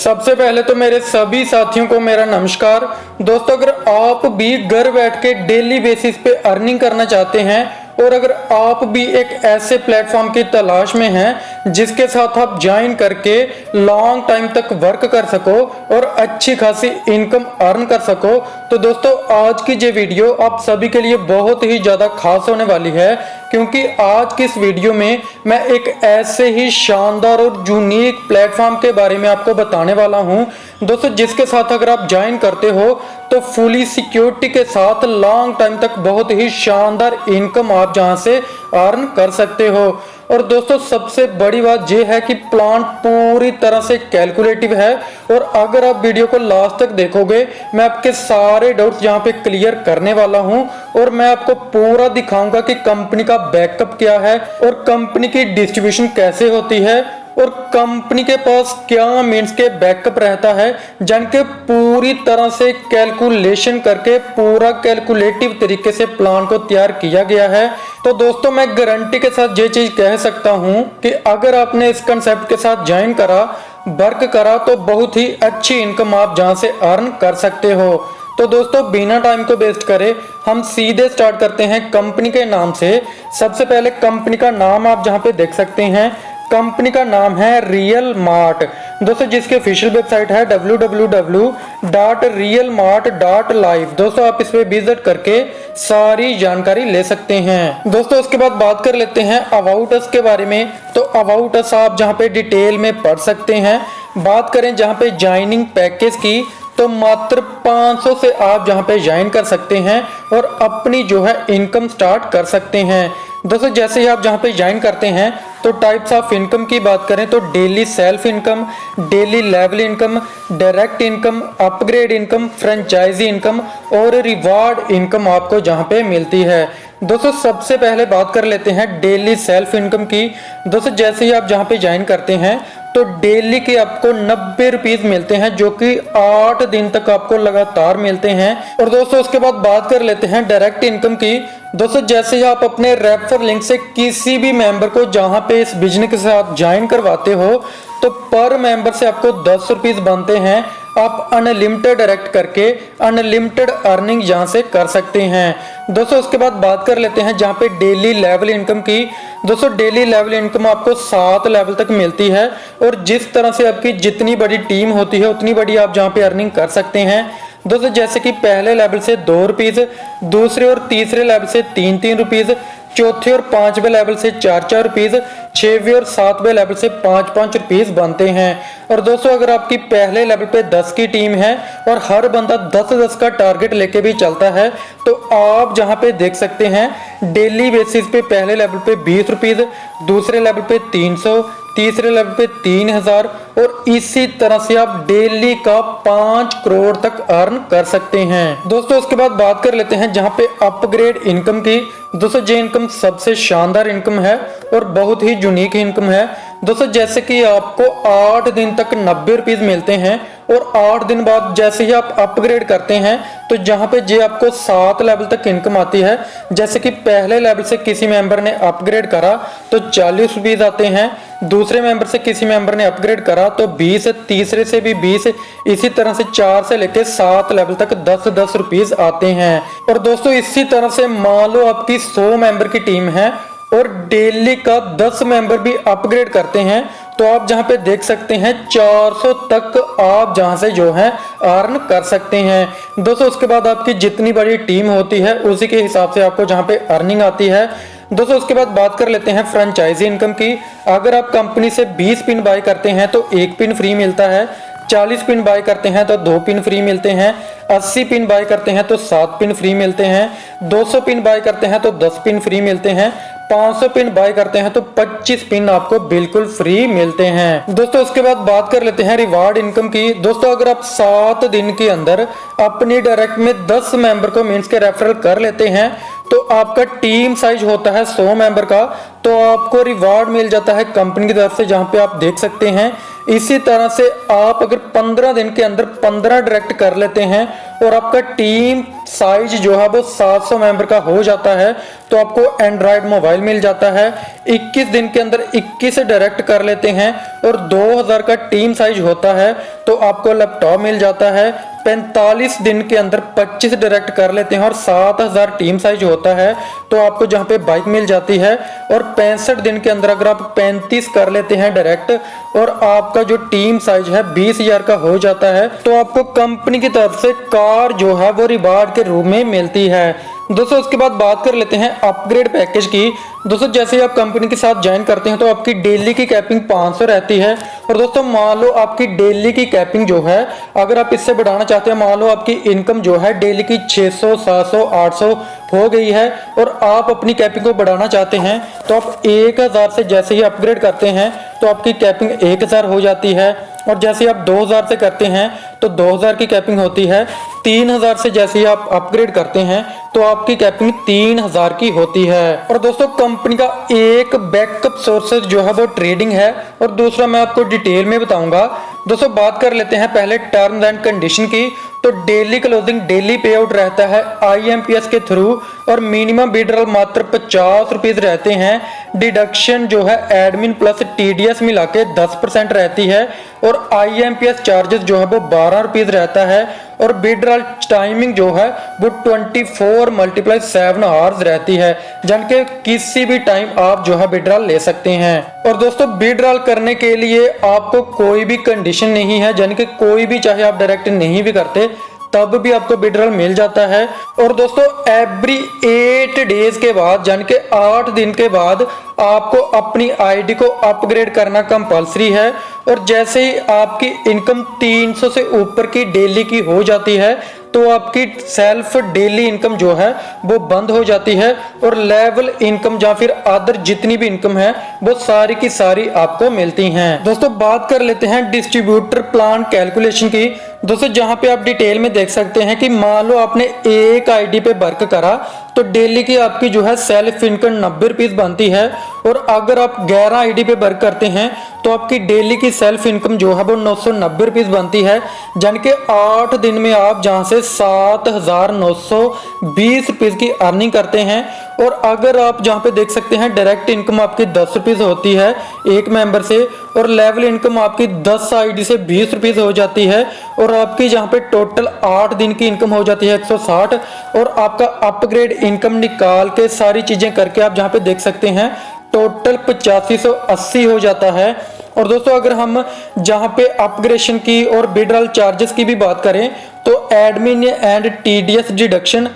सबसे पहले तो मेरे सभी साथियों को मेरा नमस्कार। दोस्तों, अगर आप भी घर बैठ के डेली बेसिस पे अर्निंग करना चाहते हैं और अगर आप भी एक ऐसे प्लेटफॉर्म की तलाश में हैं जिसके साथ आप ज्वाइन करके लॉन्ग टाइम तक वर्क कर सको और अच्छी खासी इनकम अर्न कर सको, तो दोस्तों आज की ये वीडियो आप सभी के लिए बहुत ही ज़्यादा खास होने वाली है, क्योंकि आज की इस वीडियो में मैं एक ऐसे ही शानदार और यूनिक प्लेटफॉर्म के बारे में आपको बताने वाला हूं दोस्तों, जिसके साथ अगर आप ज्वाइन करते हो तो फुली सिक्योरिटी के साथ लॉन्ग टाइम तक बहुत ही शानदार इनकम आप जहां से अर्न कर सकते हो। और दोस्तों सबसे बड़ी बात यह है कि प्लान पूरी तरह से कैलकुलेटिव है और अगर आप वीडियो को लास्ट तक देखोगे मैं आपके सारे डाउट्स यहाँ पे क्लियर करने वाला हूँ और मैं आपको पूरा दिखाऊंगा कि कंपनी का बैकअप क्या है और कंपनी की डिस्ट्रीब्यूशन कैसे होती है और कंपनी के पास क्या मीन्स के बैकअप रहता है, जान के पूरी तरह से कैलकुलेशन करके पूरा कैलकुलेटिव तरीके से प्लान को तैयार किया गया है। तो दोस्तों मैं गारंटी के साथ ये चीज कह सकता हूं कि अगर आपने इस कंसेप्ट के साथ ज्वाइन करा, वर्क करा, तो बहुत ही अच्छी इनकम आप जहां से अर्न कर सकते हो। तो दोस्तों बिना टाइम को वेस्ट करे हम सीधे स्टार्ट करते हैं कंपनी के नाम से। सबसे पहले कंपनी का नाम आप जहां पे देख सकते हैं, कंपनी का नाम है रियल मार्ट दोस्तों, जिसकी ऑफिशियल वेबसाइट है www.realmart.live। दोस्तों आप इस पे विजिट करके सारी जानकारी ले सकते हैं। दोस्तों उसके बाद बात कर लेते हैं अबाउट अस के बारे में। तो अबाउट अस आप जहां पे डिटेल में पढ़ सकते हैं। बात करें जहां पे ज्वाइनिंग पैकेज की, तो मात्र 500 से आप जहां पे ज्वाइन कर सकते हैं और अपनी जो है इनकम स्टार्ट कर सकते हैं। दोस्तों जैसे ही आप जहां पे ज्वाइन करते हैं तो टाइप्स ऑफ इनकम की बात करें तो daily self income, daily level income, direct income, upgrade income, franchise income और रिवार्ड इनकम आपको जहां पे मिलती है। दोस्तों सबसे पहले बात कर लेते हैं डेली सेल्फ इनकम की। दोस्तों जैसे ही आप जहां पे ज्वाइन करते हैं तो डेली के आपको 90 रुपीज मिलते हैं, जो कि 8 दिन तक आपको लगातार मिलते हैं। और दोस्तों उसके बाद बात कर लेते हैं डायरेक्ट इनकम की। दोस्तों जैसे ही आप अपने रेफर लिंक से किसी भी मेंबर को जहां पे इस बिजनेस के साथ ज्वाइन करवाते हो तो पर मेंबर से आपको 10 रुपीज बनते हैं। आप अनलिमिटेड डायरेक्ट करके अनलिमिटेड अर्निंग यहां से कर सकते हैं। दोस्तों उसके बाद बात कर लेते हैं जहां पे डेली लेवल इनकम की। दोस्तों डेली लेवल इनकम आपको 7 लेवल तक मिलती है और जिस तरह से आपकी जितनी बड़ी टीम होती है उतनी बड़ी आप जहां पे अर्निंग कर सकते हैं। दोस्तों जैसे कि पहले लेवल से 2 रुपीज, दूसरे और तीसरे लेवल से 3-3 रुपीज, चौथे और 5वें लेवल से 4-4 रुपीज, 6वें और 7वें लेवल से 5-5 रुपीज बनते हैं। और दोस्तों अगर आपकी पहले लेवल पे 10 की टीम है और हर बंदा 10-10 का टारगेट लेके भी चलता है तो आप जहां पे देख सकते हैं डेली बेसिस पे पहले लेवल पे 20 रुपीज, दूसरे लेवल पे 300, तीसरे लेवल पे 3000 और इसी तरह से आप डेली का 5 करोड़ तक अर्न कर सकते हैं। दोस्तों उसके बाद बात कर लेते हैं जहां पे अपग्रेड इनकम की। दोस्तों ये इनकम सबसे शानदार इनकम है और बहुत ही यूनिक इनकम है। दोस्तों जैसे कि आपको 8 दिन तक 90 रुपीज मिलते हैं और 8 दिन बाद जैसे ही आप अपग्रेड करते हैं तो जहां पे जे आपको 7 लेवल तक इनकम आती है। जैसे कि पहले लेवल से किसी मेंबर ने अपग्रेड करा तो 40 रुपीज आते हैं, दूसरे मेंबर से किसी मेंबर ने अपग्रेड करा तो 20, तीसरे से भी 20, इसी तरह से 4 से लेकर 7 लेवल तक 10-10 रुपीज आते हैं। और दोस्तों इसी तरह से मान लो आपकी 100 मेंबर की टीम है और डेली का 10 मेंबर भी अपग्रेड करते हैं तो आप जहां पे देख सकते हैं 400 तक आप जहां से जो है अर्न कर सकते हैं। दोस्तों उसके बाद आपकी जितनी बड़ी टीम होती है उसी के हिसाब से आपको जहां पे अर्निंग आती है। दोस्तों उसके बाद बात कर लेते हैं फ्रेंचाइजी इनकम की। अगर आप कंपनी से 20 पिन बाय करते हैं तो 1 पिन फ्री मिलता है, 40 पिन बाय करते हैं तो 2 पिन फ्री मिलते हैं, 80 पिन बाय करते हैं तो 7 पिन फ्री मिलते हैं, 200 पिन बाय करते हैं तो 10 पिन फ्री मिलते हैं, 500 पिन बाय करते हैं तो 25 पिन आपको बिल्कुल फ्री मिलते हैं। दोस्तों उसके बाद बात कर लेते हैं रिवार्ड इनकम की। दोस्तों अगर आप 7 दिन के अंदर अपनी डायरेक्ट में 10 मेंबर को मीन्स के रेफरल कर लेते हैं तो आपका टीम साइज होता है 100 मेंबर का, तो आपको रिवार्ड मिल जाता है कंपनी की तरफ से, जहां पे आप देख सकते हैं इसी तरह से आप अगर 15 दिन के अंदर 15 डायरेक्ट कर लेते हैं और आपका टीम साइज जो है वो 700 मेंबर का हो जाता है तो आपको एंड्रॉयड मोबाइल मिल जाता है। 21 दिन के अंदर 21 डायरेक्ट कर लेते हैं और 2000 का टीम साइज होता है तो आपको लैपटॉप मिल जाता है। 45 दिन के अंदर 25 डायरेक्ट कर लेते हैं और 7000 टीम साइज होता है तो आपको जहां पे बाइक मिल जाती है। और 65 दिन के अंदर अगर आप 35 कर लेते हैं डायरेक्ट और आपका जो टीम साइज है 20,000 का हो जाता है तो आपको कंपनी की तरफ से कार जो है वो रिवार्ड के रूप में मिलती है। दोस्तों उसके बाद बात कर लेते हैं अपग्रेड पैकेज की। दोस्तों जैसे ही आप कंपनी के साथ ज्वाइन करते हैं तो आपकी डेली की कैपिंग 500 रहती है। और दोस्तों मान लो आपकी डेली की कैपिंग जो है अगर आप इससे बढ़ाना चाहते हैं, मान लो आपकी इनकम जो है डेली की 600 700 800 हो गई है और आप अपनी कैपिंग को बढ़ाना चाहते हैं तो आप 1000 से जैसे ही अपग्रेड करते हैं तो आपकी कैपिंग 1000 हो जाती है। और जैसे आप 2000 से करते हैं तो 2000 की कैपिंग होती है। 3000 से जैसे ही आप अपग्रेड करते हैं तो आपकी कैपिंग 3000 की होती है। और दोस्तों कंपनी का एक बैकअप सोर्सेज जो है वो ट्रेडिंग है और दूसरा मैं आपको डिटेल में बताऊंगा। दोस्तों बात कर लेते हैं पहले टर्म्स एंड कंडीशन की। तो डेली क्लोजिंग डेली पे आउट रहता है IMPS के थ्रू और मिनिमम विड्रॉल मात्र 50 रुपीज रहते हैं। डिडक्शन जो है एडमिन प्लस TDS मिला के 10% रहती है और IMPS चार्जेस जो है वो 12 रुपीज रहता है और विड्रॉल टाइमिंग जो है वो 24 × 7 आवर्स रहती है, जन के किसी भी टाइम आप जो है विड्रॉल ले सकते हैं। और दोस्तों विड्रॉल करने के लिए आपको कोई भी कंडीशन नहीं है, जन के कोई भी चाहे आप डायरेक्ट नहीं भी करते तब भी आपको विड्रॉल मिल जाता है। और दोस्तों एवरी 8 डेज के बाद यानी कि 8 दिन के बाद आपको अपनी आईडी को अपग्रेड करना कंपलसरी है। और जैसे ही आपकी इनकम 300 से ऊपर की डेली की हो जाती है तो आपकी सेल्फ डेली इनकम जो है वो बंद हो जाती है और लेवल इनकम या फिर अदर जितनी भी इनकम है वो सारी की सारी आपको मिलती हैं। दोस्तों बात कर लेते हैं डिस्ट्रीब्यूटर प्लान कैलकुलेशन की। दोस्तों जहां पे आप डिटेल में देख सकते हैं कि मान लो आपने एक आईडी पे वर्क करा तो डेली की आपकी जो है सेल्फ इनकम 90 रुपीज बनती है। और अगर आप 11 आईडी पे वर्क करते हैं तो आपकी डेली की सेल्फ इनकम जो है वो 990 रुपीज बनती है, यानी कि 8 दिन में आप जहां से 7,920 रुपीज की अर्निंग करते हैं। और अगर आप जहां पे देख सकते हैं डायरेक्ट इनकम आपकी 10 रुपीज होती है एक मेंबर से और लेवल इनकम आपकी 10 आईडी से 20 रुपीज हो जाती है और आपकी जहां पे टोटल 8 दिन की इनकम हो जाती है 160। और आपका अपग्रेड इनकम निकाल के सारी चीजें करके आप जहां पे देख सकते हैं टोटल 8580 हो जाता है। और दोस्तों अगर हम जहां पे अपग्रेडेशन की और विड्रॉल चार्जेस की भी बात करें तो एडमिन एंड TDS डिडक्शन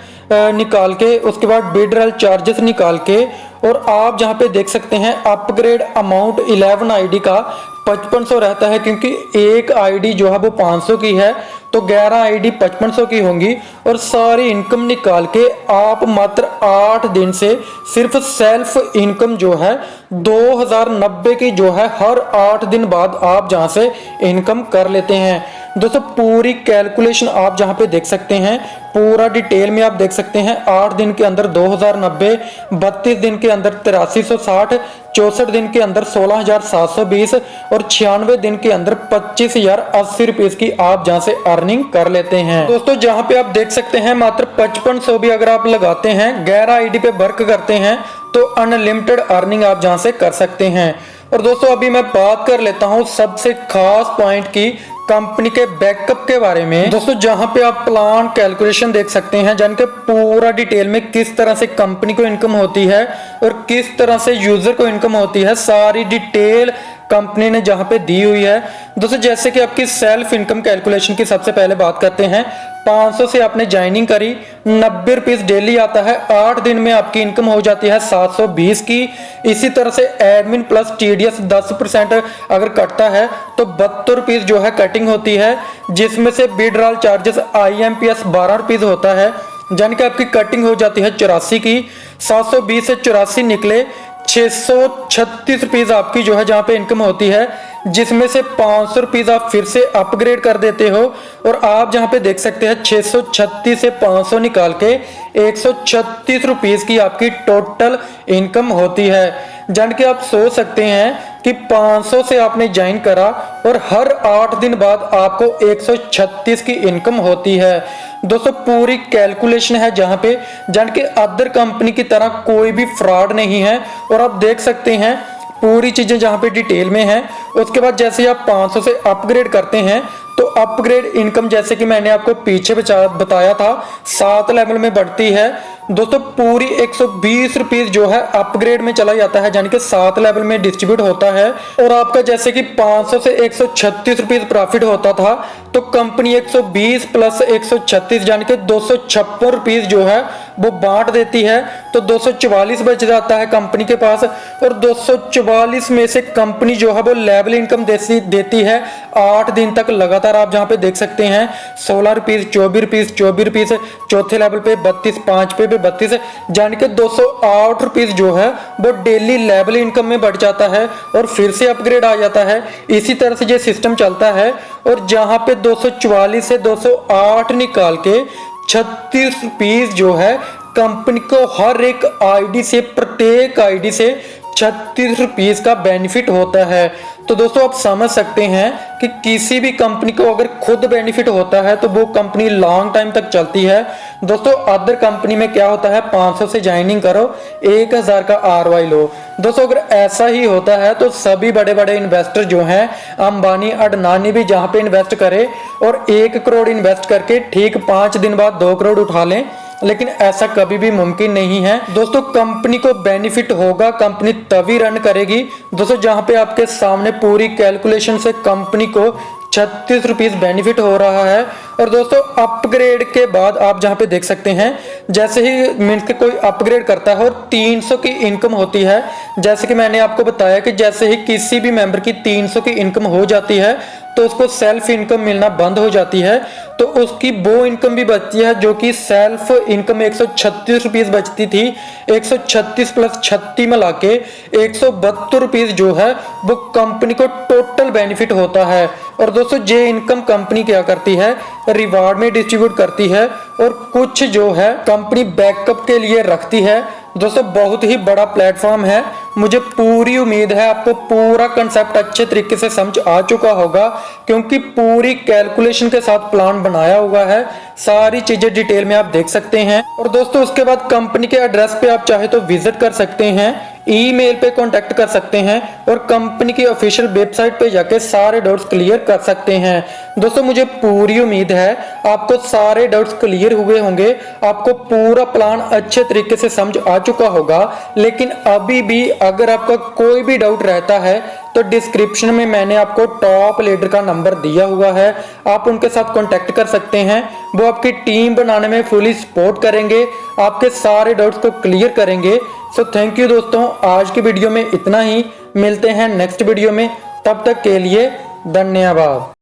निकाल के उसके बाद विड्रॉल चार्जेस निकाल के और आप जहां पे देख सकते हैं अपग्रेड अमाउंट 11 आईडी का 5500 रहता है, क्योंकि एक आईडी जो है वो 500 की है तो 11 आईडी 5500 की होंगी। और सारी इनकम निकाल के आप मात्र 8 दिन से सिर्फ सेल्फ इनकम जो है 2090 की जो है हर 8 दिन बाद आप जहां से इनकम कर लेते हैं। दोस्तों पूरी कैलकुलेशन आप जहां पे देख सकते हैं पूरा डिटेल में आप देख सकते हैं। 8 दिन के अंदर 2090, 32 दिन के अंदर 8360, 64 दिन के अंदर 16,720 और 96 दिन के अंदर 25,080 रुपीज की आप जहां से अर्निंग कर लेते हैं। दोस्तों जहां पे आप देख सकते हैं मात्र 5500 भी अगर आप लगाते हैं 11 आईडी पे वर्क करते हैं तो अनलिमिटेड अर्निंग आप जहां से कर सकते हैं। और दोस्तों अभी मैं बात कर लेता हूं सबसे खास पॉइंट की कंपनी के बैकअप के बारे में। दोस्तों जहां पे आप प्लान कैलकुलेशन देख सकते हैं जान के पूरा डिटेल में किस तरह से कंपनी को इनकम होती है और किस तरह से यूजर को इनकम होती है, सारी डिटेल कंपनी ने जहां पे दी हुई है। दोस्तों जैसे कि आपकी सेल्फ इनकम कैलकुलेशन की सबसे पहले बात करते हैं। 500 से आपने ज्वाइनिंग करी, 90 रुपीज डेली आता है, 8 दिन में आपकी इनकम हो जाती है 720 की। इसी तरह से एडमिन प्लस TDS 10% अगर कटता है तो 72 रुपीज जो है कटिंग होती है, जिसमें से विड्रॉल चार्जेस IMPS 12 रुपीज होता है, यानी कि आपकी कटिंग हो जाती है 84 की। 720 से 84 निकले 636 रुपीज आपकी जो है जहां पे इनकम होती है, जिसमें से 500 रुपीज आप फिर से अपग्रेड कर देते हो। और आप जहां पे देख सकते हैं 636 से 500 निकाल के 136 रुपीज की आपकी टोटल इनकम होती है। जान के आप सोच सकते हैं कि 500 से आपने ज्वाइन करा और हर 8 दिन बाद आपको 136 की इनकम होती है। दोस्तों पूरी कैलकुलेशन है जहां पे जान के अदर कंपनी की तरह कोई भी फ्रॉड नहीं है। और आप देख सकते हैं पूरी चीजें जहां पे डिटेल में है। उसके बाद जैसे आप 500 से अपग्रेड करते हैं तो अपग्रेड इनकम जैसे कि मैंने आपको पीछे बताया था 7 लेवल में बढ़ती है। दोस्तों पूरी 120 रुपीज जो है अपग्रेड में चला जाता है, यानी कि 7 लेवल में डिस्ट्रीब्यूट होता है। और आपका जैसे कि 500 से 136 रुपीज प्रॉफिट होता था तो कंपनी 120 प्लस 136 यानी कि 256 रुपीज जो है वो बांट देती है। तो 244 बच जाता है कंपनी के पास। और 244 में से कंपनी जो है वो लेवल इनकम देती है 8 दिन तक लगातार। आप जहां पे देख सकते हैं 16 रुपीज, 24 रुपीज, 24 रुपीज, चौथे लेवल पे 32, 5 पे 32, यानी कि 208 रुपीज जो है वो डेली लेवल इनकम में बढ़ जाता है और फिर से अपग्रेड आ जाता है। इसी तरह से ये सिस्टम चलता है। और जहां पे 244 से 208 निकाल के 36 रुपीज जो है कंपनी को हर एक आईडी से, प्रत्येक आईडी से 36 रुपीज का बेनिफिट होता है। तो दोस्तों आप समझ सकते हैं कि किसी भी कंपनी को अगर खुद बेनिफिट होता है तो वो कंपनी लॉन्ग टाइम तक चलती है। दोस्तों अदर कंपनी में क्या होता है 500 से ज्वाइनिंग करो 1000 का ROI लो। दोस्तों अगर ऐसा ही होता है तो सभी बड़े बड़े इन्वेस्टर जो हैं अंबानी, अडनानी भी जहां पे इन्वेस्ट करे और 1 करोड़ इन्वेस्ट करके ठीक 5 दिन बाद 2 करोड़ उठा लें, लेकिन ऐसा कभी भी मुमकिन नहीं है। दोस्तों कंपनी को बेनिफिट होगा, कंपनी तभी रन करेगी दोस्तों जहां पे आपके सामने पूरी कैलकुलेशन से कंपनी को 36 रुपीज बेनिफिट हो रहा है। और दोस्तों अपग्रेड के बाद आप जहां पे देख सकते हैं जैसे ही मीन्स के कोई अपग्रेड करता है और 300 की इनकम होती है, जैसे कि मैंने आपको बताया कि जैसे ही किसी भी मेंबर की 300 की इनकम हो जाती है तो उसको सेल्फ इनकम मिलना बंद हो जाती है। तो उसकी वो इनकम भी बचती है जो कि सेल्फ इनकम 136 रुपीज बचती थी। 136 प्लस 36 मिला के 172 रुपीज जो है वो कंपनी को टोटल बेनिफिट होता है। और दोस्तों ये इनकम कंपनी क्या करती है रिवार्ड में डिस्ट्रीब्यूट करती है और कुछ जो है कंपनी बैकअप के लिए रखती है। दोस्तों बहुत ही बड़ा प्लेटफॉर्म है। मुझे पूरी उम्मीद है आपको पूरा कंसेप्ट अच्छे तरीके से समझ आ चुका होगा, क्योंकि पूरी कैलकुलेशन के साथ प्लान बनाया हुआ है। सारी चीजें डिटेल में आप देख सकते हैं। और दोस्तों उसके बाद कंपनी के एड्रेस पे आप चाहे तो विजिट कर सकते हैं, ईमेल पे कांटेक्ट कर सकते हैं और कंपनी की ऑफिशियल वेबसाइट पे जाके सारे डाउट्स क्लियर कर सकते हैं। दोस्तों मुझे पूरी उम्मीद है आपको सारे डाउट्स क्लियर हुए होंगे, आपको पूरा प्लान अच्छे तरीके से समझ आ चुका होगा। लेकिन अभी भी अगर आपका कोई भी डाउट रहता है तो डिस्क्रिप्शन में मैंने आपको टॉप लीडर का नंबर दिया हुआ है, आप उनके साथ कांटेक्ट कर सकते हैं। वो आपकी टीम बनाने में फुली सपोर्ट करेंगे, आपके सारे डाउट्स को क्लियर करेंगे। सो थैंक यू दोस्तों, आज की वीडियो में इतना ही। मिलते हैं नेक्स्ट वीडियो में, तब तक के लिए धन्यवाद।